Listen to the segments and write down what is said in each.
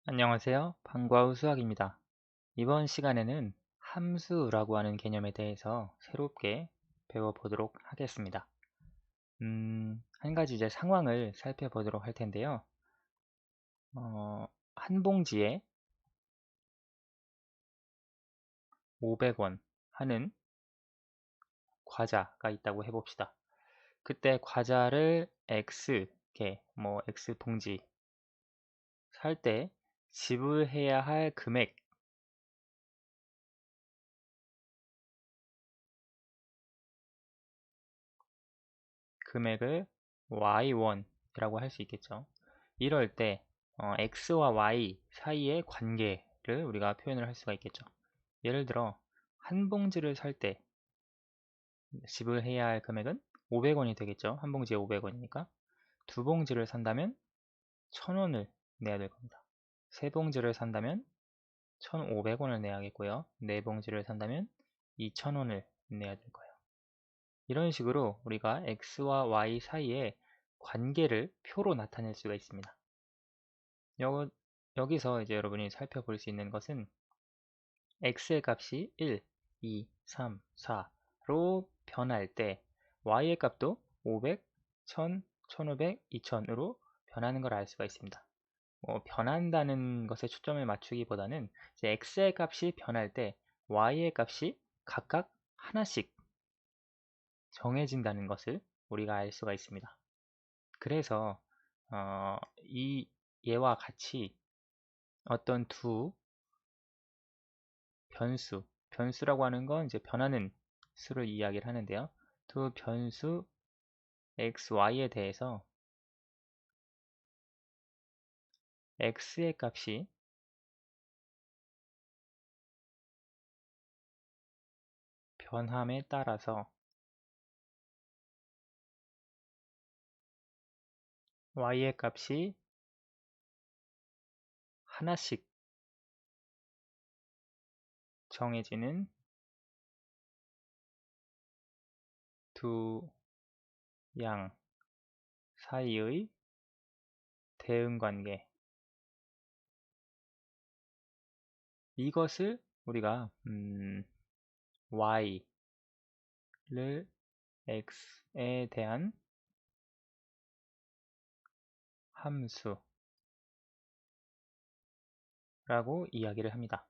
안녕하세요. 방과후 수학입니다. 이번 시간에는 함수라고 하는 개념에 대해서 새롭게 배워보도록 하겠습니다. 한 가지 이제 상황을 살펴보도록 할 텐데요. 한 봉지에 500원 하는 과자가 있다고 해봅시다. 그때 과자를 X개, X 봉지 살 때 지불해야 할 금액을 Y1이라고 할 수 있겠죠. 이럴 때 X와 Y 사이의 관계를 우리가 표현을 할 수가 있겠죠. 예를 들어 한 봉지를 살 때 지불해야 할 금액은 500원이 되겠죠. 한 봉지에 500원이니까. 두 봉지를 산다면 1000원을 내야 될 겁니다. 세 봉지를 산다면 1500원을 내야겠고요. 네 봉지를 산다면 2000원을 내야 될 거예요. 이런 식으로 우리가 X와 Y 사이의 관계를 표로 나타낼 수가 있습니다. 여기서 이제 여러분이 살펴볼 수 있는 것은 x의 값이 1, 2, 3, 4로 변할 때 y의 값도 500, 1000, 1500, 2000으로 변하는 걸 알 수가 있습니다. 변한다는 것에 초점을 맞추기보다는 이제 x의 값이 변할 때 y의 값이 각각 하나씩 정해진다는 것을 우리가 알 수가 있습니다. 그래서 이 얘와 같이 어떤 두 변수라고 하는 건 이제 변하는 수를 이야기를 하는데요. 두 변수 x, y에 대해서 x의 값이 변함에 따라서 y의 값이 하나씩 정해지는 두 양 사이의 대응관계, 이것을 우리가 y를 x에 대한 함수라고 이야기를 합니다.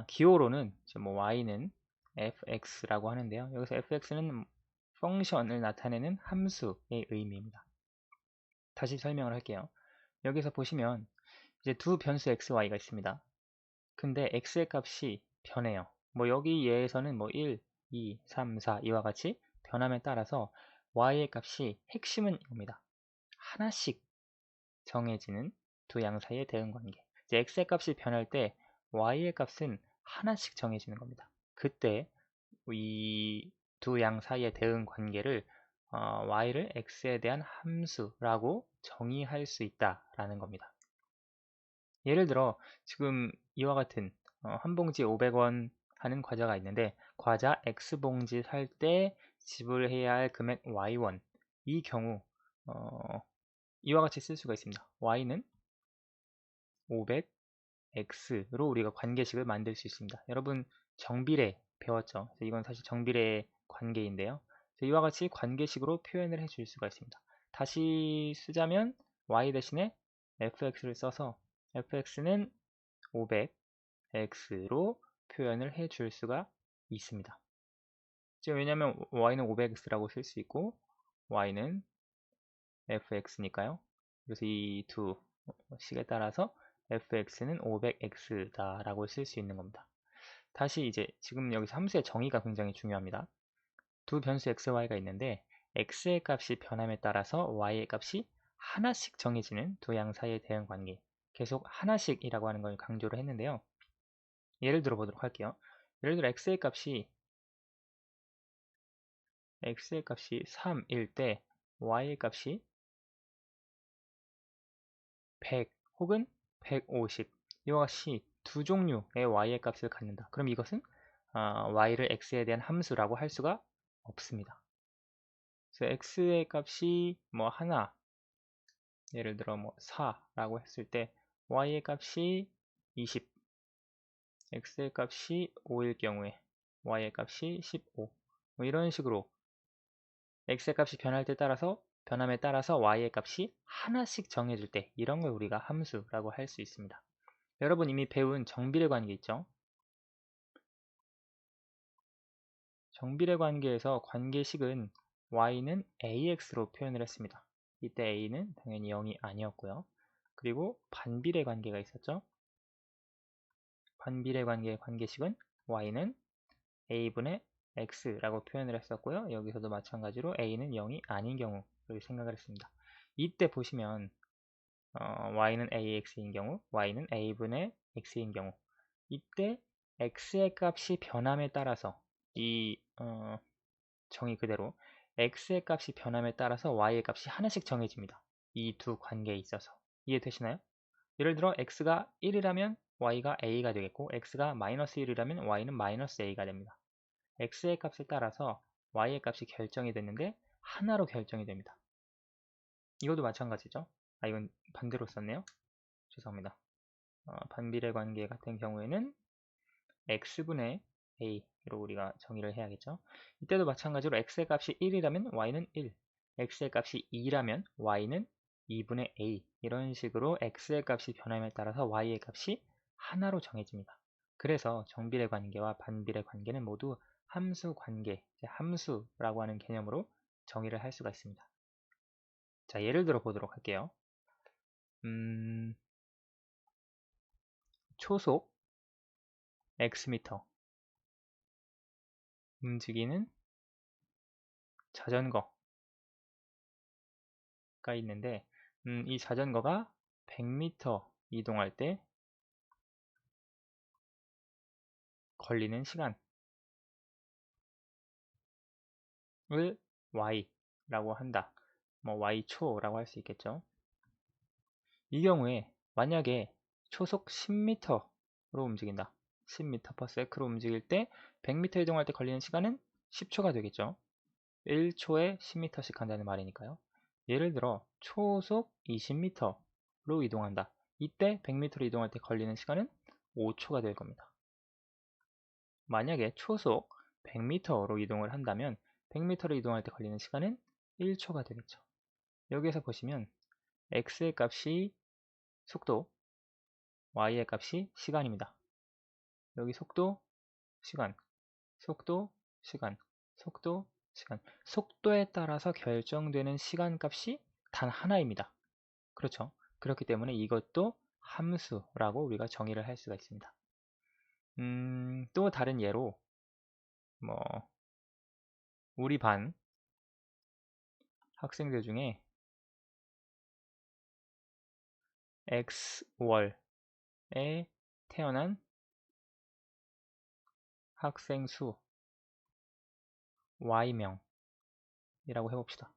기호로는 y는 fx라고 하는데요. 여기서 fx는 펑션을 나타내는 함수의 의미입니다. 다시 설명을 할게요. 여기서 보시면 이제 두 변수 x, y가 있습니다. 근데 x의 값이 변해요. 여기 예에서는 1, 2, 3, 4 이와 같이 변함에 따라서 y의 값이 핵심은 이겁니다. 하나씩 정해지는 두 양 사이의 대응관계. 이제 x의 값이 변할 때 y의 값은 하나씩 정해지는 겁니다. 그때 이 두 양 사이의 대응관계를 y를 x에 대한 함수라고 정의할 수 있다라는 겁니다. 예를 들어 지금 이와 같은 한 봉지에 500원 하는 과자가 있는데 과자 X봉지 살 때 지불해야 할 금액 Y1, 이 경우 이와 같이 쓸 수가 있습니다. Y는 500X로 우리가 관계식을 만들 수 있습니다. 여러분 정비례 배웠죠? 이건 사실 정비례의 관계인데요. 이와 같이 관계식으로 표현을 해줄 수가 있습니다. 다시 쓰자면 Y 대신에 fx를 써서 fx는 500x로 표현을 해줄 수가 있습니다. 왜냐하면 y는 500x라고 쓸 수 있고 y는 fx니까요. 그래서 이 두 식에 따라서 fx는 500x다 라고 쓸 수 있는 겁니다. 다시 이제 지금 여기서 함수의 정의가 굉장히 중요합니다. 두 변수 x, y가 있는데 x의 값이 변함에 따라서 y의 값이 하나씩 정해지는 두 양 사이의 대응 관계, 계속 하나씩이라고 하는 걸 강조를 했는데요. 예를 들어 보도록 할게요. 예를 들어 x의 값이 3일 때 y의 값이 100 혹은 150, 이와 같이 두 종류의 y의 값을 갖는다. 그럼 이것은 y를 x에 대한 함수라고 할 수가 없습니다. 그래서 x의 값이 하나, 예를 들어 4라고 했을 때 y의 값이 20, x의 값이 5일 경우에 y의 값이 15. 뭐 이런 식으로 x의 값이 변함에 따라서 y의 값이 하나씩 정해질 때 이런 걸 우리가 함수라고 할 수 있습니다. 여러분 이미 배운 정비례 관계 있죠? 정비례 관계에서 관계식은 y는 ax로 표현을 했습니다. 이때 a는 당연히 0이 아니었고요. 그리고 반비례 관계가 있었죠. 반비례 관계의 관계식은 y는 a분의 x라고 표현을 했었고요. 여기서도 마찬가지로 a는 0이 아닌 경우 이렇게 생각을 했습니다. 이때 보시면 y는 ax인 경우, y는 a분의 x인 경우 이때 x의 값이 변함에 따라서 이 정의 그대로 x의 값이 변함에 따라서 y의 값이 하나씩 정해집니다. 이 두 관계에 있어서 이해되시나요? 예를 들어 x가 1이라면 y가 a가 되겠고 x가 마이너스 1이라면 y는 마이너스 a가 됩니다. x의 값에 따라서 y의 값이 결정이 됐는데 하나로 결정이 됩니다. 이것도 마찬가지죠. 아 이건 반대로 썼네요. 죄송합니다. 반비례 관계 같은 경우에는 x분의 a로 우리가 정의를 해야겠죠. 이때도 마찬가지로 x의 값이 1이라면 y는 1, x의 값이 2라면 y는 2분의 a 이런 식으로 x의 값이 변함에 따라서 y의 값이 하나로 정해집니다. 그래서 정비례 관계와 반비례 관계는 모두 함수 관계, 함수라고 하는 개념으로 정의를 할 수가 있습니다. 자, 예를 들어 보도록 할게요. 초속 X미터 움직이는 자전거가 있는데 이 자전거가 100m 이동할 때 걸리는 시간을 y라고 한다. 뭐 y초라고 할 수 있겠죠. 이 경우에 만약에 초속 10m로 움직인다. 10m/s로 움직일 때 100m 이동할 때 걸리는 시간은 10초가 되겠죠. 1초에 10m씩 한다는 말이니까요. 예를 들어 초속 20m로 이동한다. 이때 100m로 이동할 때 걸리는 시간은 5초가 될 겁니다. 만약에 초속 100m로 이동을 한다면 100m로 이동할 때 걸리는 시간은 1초가 되겠죠. 여기에서 보시면 x의 값이 속도, y의 값이 시간입니다. 여기 속도, 시간, 속도, 시간, 속도, 시간. 속도에 따라서 결정되는 시간값이 단 하나입니다. 그렇죠? 그렇기 때문에 이것도 함수라고 우리가 정의를 할 수가 있습니다. 또 다른 예로 우리 반 학생들 중에 X월에 태어난 학생 수 Y명이라고 해봅시다.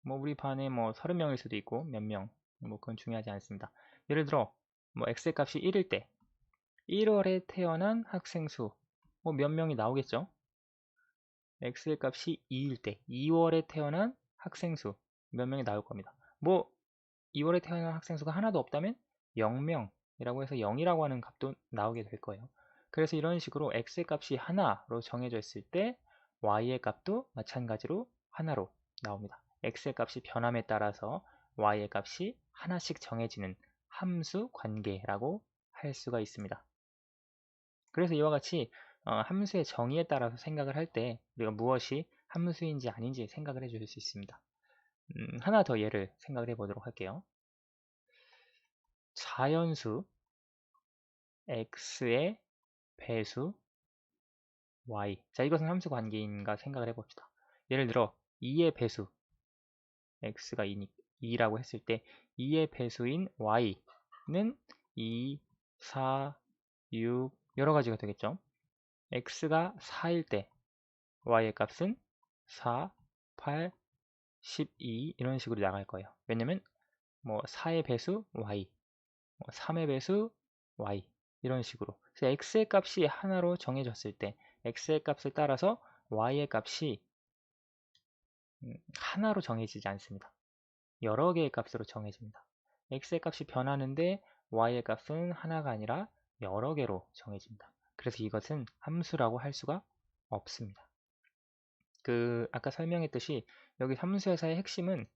우리 반에 30명일 수도 있고 몇 명, 그건 중요하지 않습니다. 예를 들어 X의 값이 1일 때 1월에 태어난 학생 수 몇 명이 나오겠죠? X의 값이 2일 때 2월에 태어난 학생 수 몇 명이 나올 겁니다. 2월에 태어난 학생 수가 하나도 없다면 0명이라고 해서 0이라고 하는 값도 나오게 될 거예요. 그래서 이런 식으로 x의 값이 하나로 정해져 있을 때 y의 값도 마찬가지로 하나로 나옵니다. x의 값이 변함에 따라서 y의 값이 하나씩 정해지는 함수 관계라고 할 수가 있습니다. 그래서 이와 같이 함수의 정의에 따라서 생각을 할 때 우리가 무엇이 함수인지 아닌지 생각을 해줄 수 있습니다. 하나 더 예를 생각을 해보도록 할게요. 자연수 x의 배수 y. 자, 이것은 함수 관계인가 생각을 해봅시다. 예를 들어 2의 배수 x가 2라고 했을 때 2의 배수인 y는 2, 4, 6 여러 가지가 되겠죠. x가 4일 때 y의 값은 4, 8, 12 이런 식으로 나갈 거예요. 왜냐면 4의 배수 y, 3의 배수 y 이런 식으로. 그래서 x의 값이 하나로 정해졌을 때 x의 값을 따라서 y의 값이 하나로 정해지지 않습니다. 여러 개의 값으로 정해집니다. x의 값이 변하는데 y의 값은 하나가 아니라 여러 개로 정해집니다. 그래서 이것은 함수라고 할 수가 없습니다. 아까 설명했듯이 여기 함수에서의 핵심은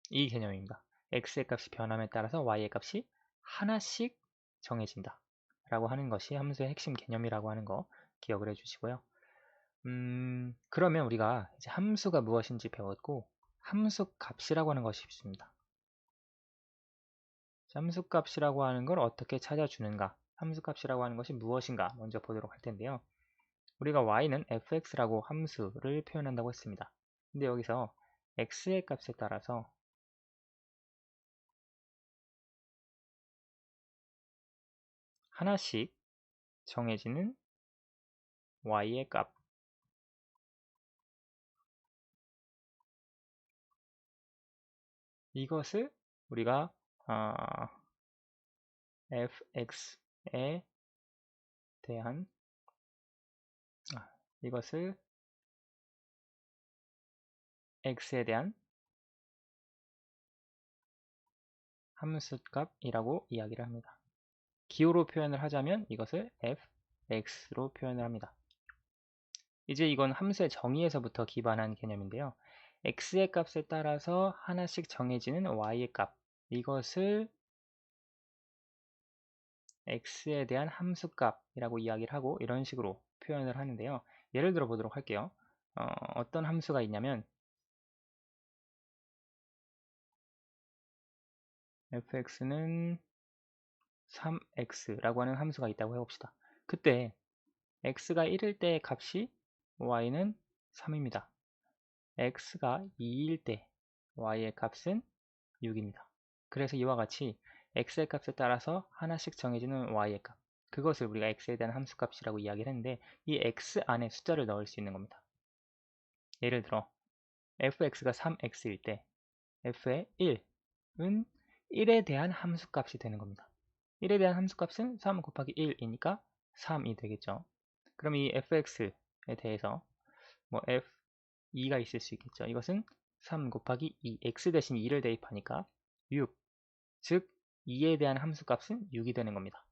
이 개념입니다. x의 값이 변함에 따라서 y의 값이 하나씩 정해진다 라고 하는 것이 함수의 핵심 개념이라고 하는 거 기억을 해주시고요. 그러면 우리가 이제 함수가 무엇인지 배웠고 함수 값이라고 하는 것이 있습니다. 함수 값이라고 하는 걸 어떻게 찾아주는가, 함수 값이라고 하는 것이 무엇인가 먼저 보도록 할 텐데요. 우리가 y는 fx라고 함수를 표현한다고 했습니다. 근데 여기서 x의 값에 따라서 하나씩 정해지는 y의 값, 이것을 우리가 fx에 대한 이것을 x에 대한 함수값이라고 이야기를 합니다. 기호로 표현을 하자면 이것을 fx로 표현을 합니다. 이제 이건 함수의 정의에서부터 기반한 개념인데요. x의 값에 따라서 하나씩 정해지는 y의 값, 이것을 x에 대한 함수값이라고 이야기를 하고 이런 식으로 표현을 하는데요. 예를 들어 보도록 할게요. 어떤 함수가 있냐면 fx는 3x라고 하는 함수가 있다고 해봅시다. 그때 x가 1일 때 값이 y는 3입니다. x가 2일 때 y의 값은 6입니다. 그래서 이와 같이 x의 값에 따라서 하나씩 정해지는 y의 값, 그것을 우리가 x에 대한 함수값이라고 이야기를 했는데 이 x 안에 숫자를 넣을 수 있는 겁니다. 예를 들어 fx가 3x일 때 f의 1은 1에 대한 함수값이 되는 겁니다. 1에 대한 함수값은 3 곱하기 1이니까 3이 되겠죠. 그럼 이 fx에 대해서 뭐 f2가 있을 수 있겠죠. 이것은 3 곱하기 2, x 대신 2를 대입하니까 6, 즉 2에 대한 함수값은 6이 되는 겁니다.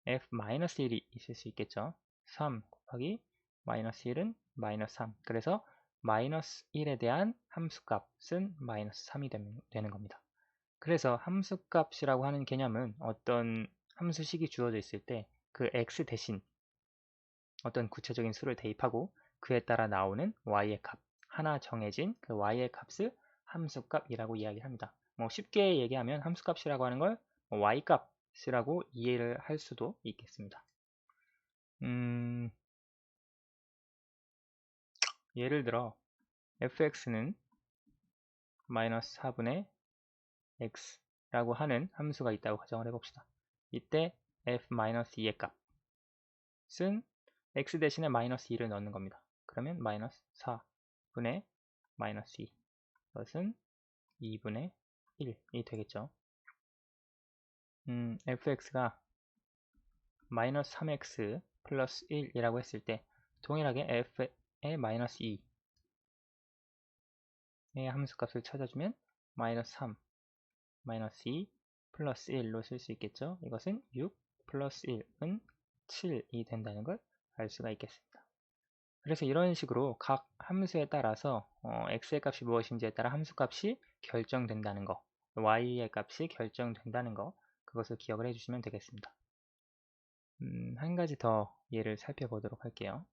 f-1이 있을 수 있겠죠. 3 곱하기 마이너스 1은 마이너스 3. 그래서 마이너스 1에 대한 함수값은 마이너스 3이 되는 겁니다. 그래서 함수값이라고 하는 개념은 어떤 함수식이 주어져 있을 때 그 x 대신 어떤 구체적인 수를 대입하고 그에 따라 나오는 y의 값, 하나 정해진 그 y의 값을 함수값이라고 이야기합니다. 뭐 쉽게 얘기하면 함수값이라고 하는 걸 y값이라고 이해를 할 수도 있겠습니다. 예를 들어 fx는 마이너스 4분의 x라고 하는 함수가 있다고 가정을 해봅시다. 이때 f-2의 값은 x 대신에 마이너스 2를 넣는 겁니다. 그러면 마이너스 4분의 마이너스 2, 이것은 2분의 1이 되겠죠. fx가 마이너스 3x 플러스 1이라고 했을 때 동일하게 f의 마이너스 2의 함수값을 찾아주면 마이너스 3, 마이너스 2, 플러스 1로 쓸 수 있겠죠. 이것은 6 플러스 1은 7이 된다는 걸 알 수가 있겠습니다. 그래서 이런 식으로 각 함수에 따라서 x의 값이 무엇인지에 따라 함수값이 결정된다는 거, y의 값이 결정된다는 거, 그것을 기억을 해주시면 되겠습니다. 한 가지 더 예를 살펴보도록 할게요.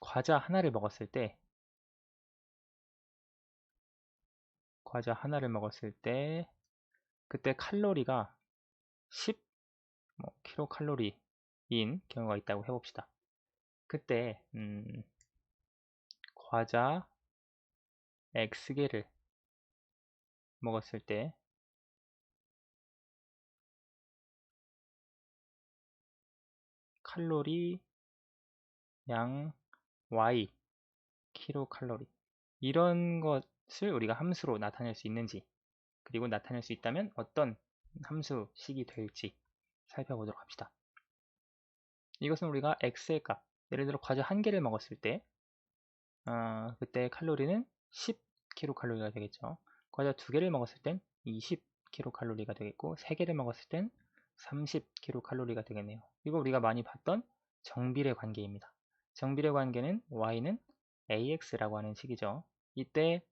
과자 하나를 먹었을 때 그때 칼로리가 10 킬로칼로리인 경우가 있다고 해봅시다. 그때 과자 X개를 먹었을 때 칼로리 양 Y 킬로칼로리, 이런 것을 우리가 함수로 나타낼 수 있는지, 그리고 나타낼 수 있다면 어떤 함수식이 될지 살펴보도록 합시다. 이것은 우리가 X의 값, 예를 들어 과자 한 개를 먹었을 때 그때 칼로리는 10 킬로칼로리가 되겠죠. 과자 2개를 먹었을 땐 20kcal가 되겠고 3개를 먹었을 땐 30kcal가 되겠네요. 이거 우리가 많이 봤던 정비례 관계입니다. 정비례 관계는 y는 ax라고 하는 식이죠. 이때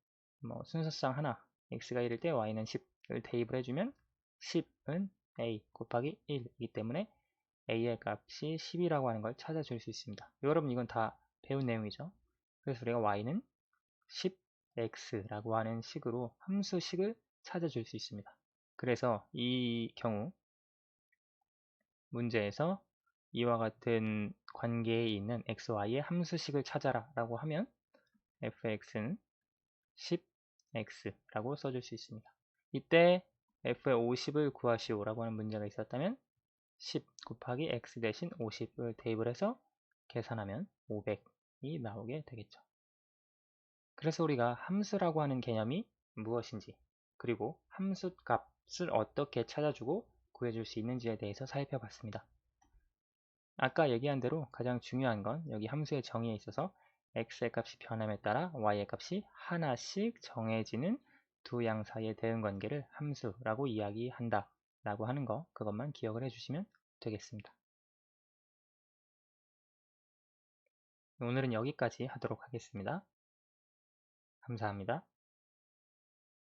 순서상 하나 x가 1일 때 y는 10을 대입을 해주면 10은 a 곱하기 1이기 때문에 a의 값이 10이라고 하는 걸 찾아줄 수 있습니다. 여러분 이건 다 배운 내용이죠. 그래서 우리가 y는 10x라고 하는 식으로 함수식을 찾아줄 수 있습니다. 그래서 이 경우 문제에서 이와 같은 관계에 있는 xy의 함수식을 찾아라 라고 하면 fx는 10x라고 써줄 수 있습니다. 이때 f의 50을 구하시오 라고 하는 문제가 있었다면 10 곱하기 x 대신 50을 대입을 해서 계산하면 500이 나오게 되겠죠. 그래서 우리가 함수라고 하는 개념이 무엇인지, 그리고 함수 값을 어떻게 찾아주고 구해줄 수 있는지에 대해서 살펴봤습니다. 아까 얘기한 대로 가장 중요한 건 여기 함수의 정의에 있어서 x의 값이 변함에 따라 y의 값이 하나씩 정해지는 두 양 사이의 대응관계를 함수라고 이야기한다 라고 하는 거, 그것만 기억을 해주시면 되겠습니다. 오늘은 여기까지 하도록 하겠습니다. 감사합니다.